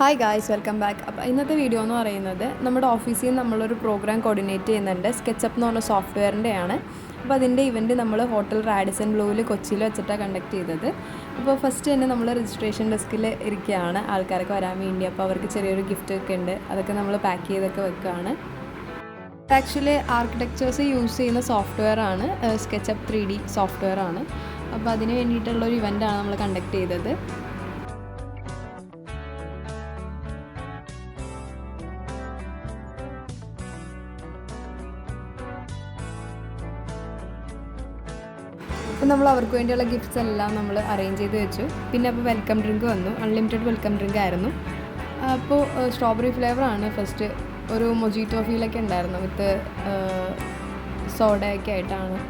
Hi guys, welcome back. അപ്പോൾ ഇന്നത്തെ video എന്ന് പറയുന്നത് നമ്മുടെ ഓഫീസിൽ നിന്ന് നമ്മളൊരു പ്രോഗ്രാം കോർഡിനേറ്റ് ചെയ്യുന്നുണ്ട്. സ്കെച്ചപ്പ് എന്ന് പറഞ്ഞ സോഫ്റ്റ്വെയറിൻ്റെയാണ്. അപ്പോൾ അതിൻ്റെ ഇവൻറ്റ് നമ്മൾ ഹോട്ടൽ റാഡിസൺ ബ്ലൂവിൽ കൊച്ചിയിൽ വെച്ചിട്ടാണ് കണ്ടക്ട് ചെയ്തത്. അപ്പോൾ ഫസ്റ്റ് തന്നെ നമ്മൾ രജിസ്ട്രേഷൻ ഡെസ്കിൽ ഇരിക്കുകയാണ് ആൾക്കാരൊക്കെ വരാൻ വേണ്ടി. അപ്പോൾ അവർക്ക് ചെറിയൊരു ഗിഫ്റ്റ് ഒക്കെ ഉണ്ട്, അതൊക്കെ നമ്മൾ പാക്ക് ചെയ്തൊക്കെ വെക്കുകയാണ്. ആക്ച്വലി ആർക്കിടെക്ചേഴ്സ് യൂസ് ചെയ്യുന്ന സോഫ്റ്റ്വെയർ ആണ് സ്കെച്ചപ്പ് 3D സോഫ്റ്റ്വെയർ ആണ്. അപ്പോൾ അതിന് വേണ്ടിയിട്ടുള്ളൊരു ഇവൻ്റാണ് നമ്മൾ കണ്ടക്ട് ചെയ്തത്. അപ്പോൾ നമ്മൾ അവർക്ക് വേണ്ടിയുള്ള ഗിഫ്റ്റ്സ് എല്ലാം നമ്മൾ അറേഞ്ച് ചെയ്ത് വെച്ചു. പിന്നെ അപ്പോൾ വെൽക്കം ഡ്രിങ്ക് വന്നു, അൺലിമിറ്റഡ് വെൽക്കം ഡ്രിങ്ക് ആയിരുന്നു. അപ്പോൾ സ്ട്രോബെറി ഫ്ലേവറാണ് ഫസ്റ്റ്. ഒരു മൊജീറ്റോ ഫീലൊക്കെ ഉണ്ടായിരുന്നു, വിത്ത് സോഡയൊക്കെ ആയിട്ടാണ്.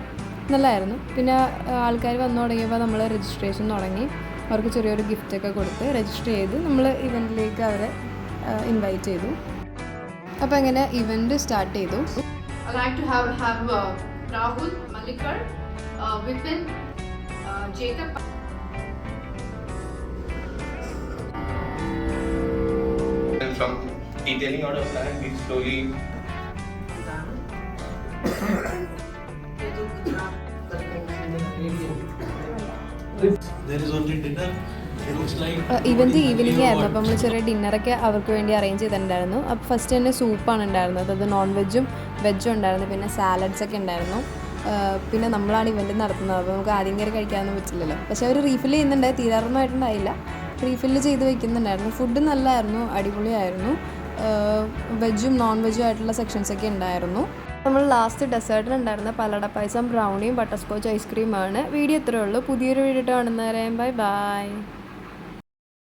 നല്ലതായിരുന്നു. പിന്നെ ആൾക്കാർ വന്നു തുടങ്ങിയപ്പോൾ നമ്മൾ രജിസ്ട്രേഷൻ തുടങ്ങി. അവർക്ക് ചെറിയൊരു ഗിഫ്റ്റൊക്കെ കൊടുത്ത് രജിസ്റ്റർ ചെയ്ത് നമ്മൾ ഇവൻറ്റിലേക്ക് അവരെ ഇൻവൈറ്റ് ചെയ്തു. അപ്പോൾ അങ്ങനെ ഇവൻറ്റ് സ്റ്റാർട്ട് ചെയ്തു. Rahul Malikar, Vipin, Jacob. From detailing out a plan, we slowly. There is only dinner. Event evening ആയിരുന്നു. അപ്പോൾ നമ്മൾ ചെറിയ ഡിന്നറൊക്കെ അവർക്ക് വേണ്ടി അറേഞ്ച് ചെയ്തിട്ടുണ്ടായിരുന്നു. അപ്പോൾ ഫസ്റ്റ് തന്നെ സൂപ്പാണ് ഉണ്ടായിരുന്നത്, അത് നോൺ വെജും വെജും ഉണ്ടായിരുന്നു. പിന്നെ സാലഡ്സൊക്കെ ഉണ്ടായിരുന്നു. പിന്നെ നമ്മളാണ് ഇവൻറ്റ് നടത്തുന്നത്, അപ്പോൾ നമുക്ക് ആദ്യം കയറി കഴിക്കാനൊന്നും പറ്റില്ലല്ലോ. പക്ഷേ അവർ റീഫിൽ ചെയ്യുന്നുണ്ട്, തീരാറൊന്നുമായിട്ടുണ്ടായില്ല, റീഫില്ല് ചെയ്ത് വയ്ക്കുന്നുണ്ടായിരുന്നു. ഫുഡ് നല്ലതായിരുന്നു, അടിപൊളിയായിരുന്നു. വെജും നോൺ വെജും ആയിട്ടുള്ള സെക്ഷൻസൊക്കെ ഉണ്ടായിരുന്നു. നമ്മൾ ലാസ്റ്റ് ഡെസേർട്ടിനുണ്ടായിരുന്ന പലട പായസം, ബ്രൗണിയും ബട്ടർ സ്കോച്ച് ഐസ്ക്രീമാണ്. വീഡിയോ ഇത്രയേ ഉള്ളൂ. പുതിയൊരു വീഡിയോ കാണുന്നവരെ ബൈ ബൈ.